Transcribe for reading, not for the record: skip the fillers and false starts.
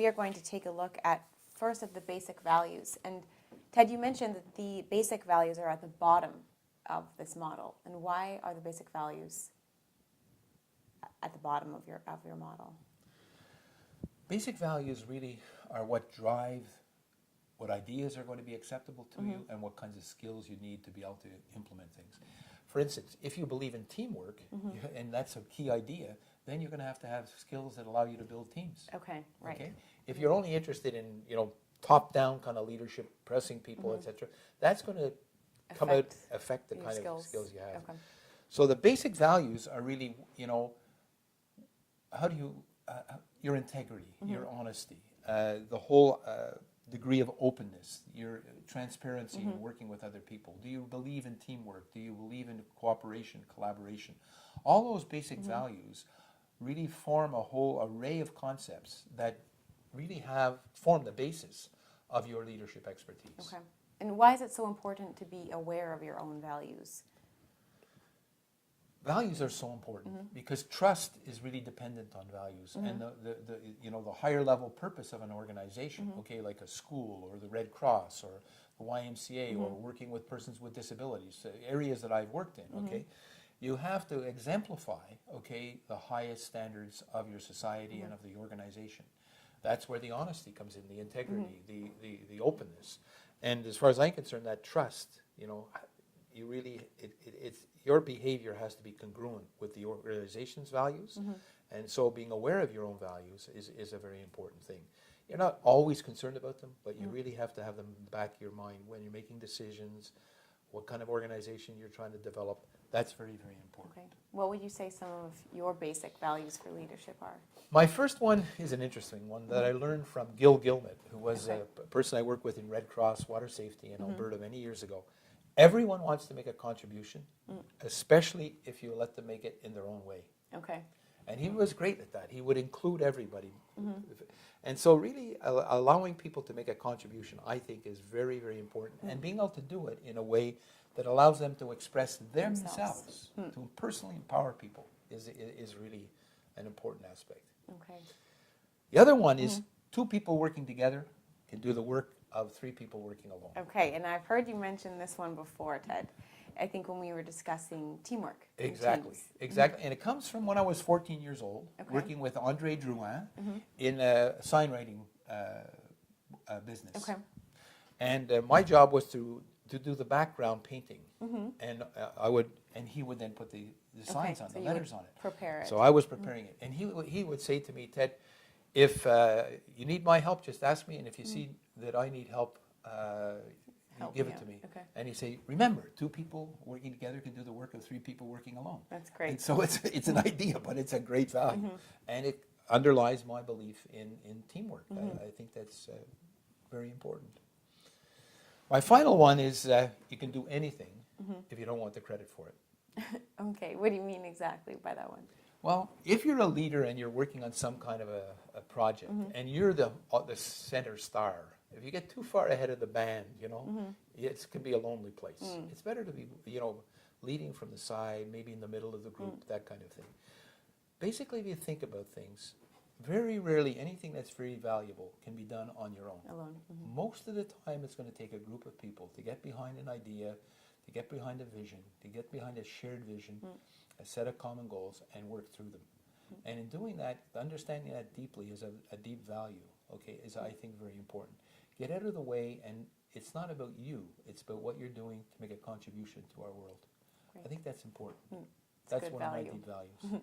we are going to take a look at first of the basic values. And Ted, you mentioned that the basic values are at the bottom of this model. And why are the basic values at the bottom of your model? Basic values really are what drive what ideas are going to be acceptable to you and what kinds of skills you need to be able to implement things. For instance, if you believe in teamwork, and that's a key idea, then you're going to have skills that allow you to build teams. Okay, right. Okay? If you're only interested in, top-down kind of leadership, pressing people, etc., that's going to affect the kind of skills you have. Okay. So the basic values are really, how do you, your integrity, your honesty, the whole degree of openness, your transparency in working with other people. Do you believe in teamwork? Do you believe in cooperation, collaboration? All those basic values really form a whole array of concepts that really form the basis of your leadership expertise. Okay. And why is it so important to be aware of your own values? Values are so important because trust is really dependent on values, and the higher level purpose of an organization, okay, like a school or the Red Cross or the YMCA or working with persons with disabilities, areas that I've worked in, okay, you have to exemplify, okay, the highest standards of your society and of the organization. That's where the honesty comes in, the integrity, the openness, and as far as I'm concerned, that trust, you really, your behavior has to be congruent with the organization's values, and so being aware of your own values is a very important thing. You're not always concerned about them, but you really have to have them in the back of your mind when you're making decisions, what kind of organization you're trying to develop. That's very, very important. Okay. What would you say some of your basic values for leadership are? My first one is an interesting one that I learned from Gil Gilmet, who was a person I worked with in Red Cross Water Safety in Alberta many years ago. Everyone wants to make a contribution, especially if you let them make it in their own way. Okay. And he was great at that. He would include everybody. And so really allowing people to make a contribution, I think, is very, very important. And being able to do it in a way that allows them to express themselves, to personally empower people, is really an important aspect. Okay. The other one is 2 people working together can do the work of 3 people working alone. Okay, and I've heard you mention this one before, Ted. I think when we were discussing teamwork. Exactly, exactly. And it comes from when I was 14 years old, working with Andre Drouin in a sign writing business. Okay. And my job was to do the background painting, and he would then put the signs on, the letters on it. Prepare it. So I was preparing it, and he would say to me, Ted, if you need my help, just ask me, and if you see that I need help, you give it to me. Okay. And he'd say, remember, 2 people working together can do the work of 3 people working alone. That's great. And so it's an idea, but it's a great value, and it underlies my belief in teamwork. I think that's very important. My final one is you can do anything if you don't want the credit for it. Okay, what do you mean exactly by that one? Well, if you're a leader and you're working on some kind of a project and you're the center star, if you get too far ahead of the band, it can be a lonely place. It's better to be, leading from the side, maybe in the middle of the group, that kind of thing. Basically, if you think about things, very rarely anything that's very valuable can be done on your own. Alone. Most of the time, it's going to take a group of people to get behind an idea, to get behind a vision, to get behind a shared vision, a set of common goals, and work through them. And in doing that, understanding that deeply is a deep value, okay, is, I think, very important. Get out of the way, and it's not about you, it's about what you're doing to make a contribution to our world. Great. I think that's important. It's That's good one value. of my deep values.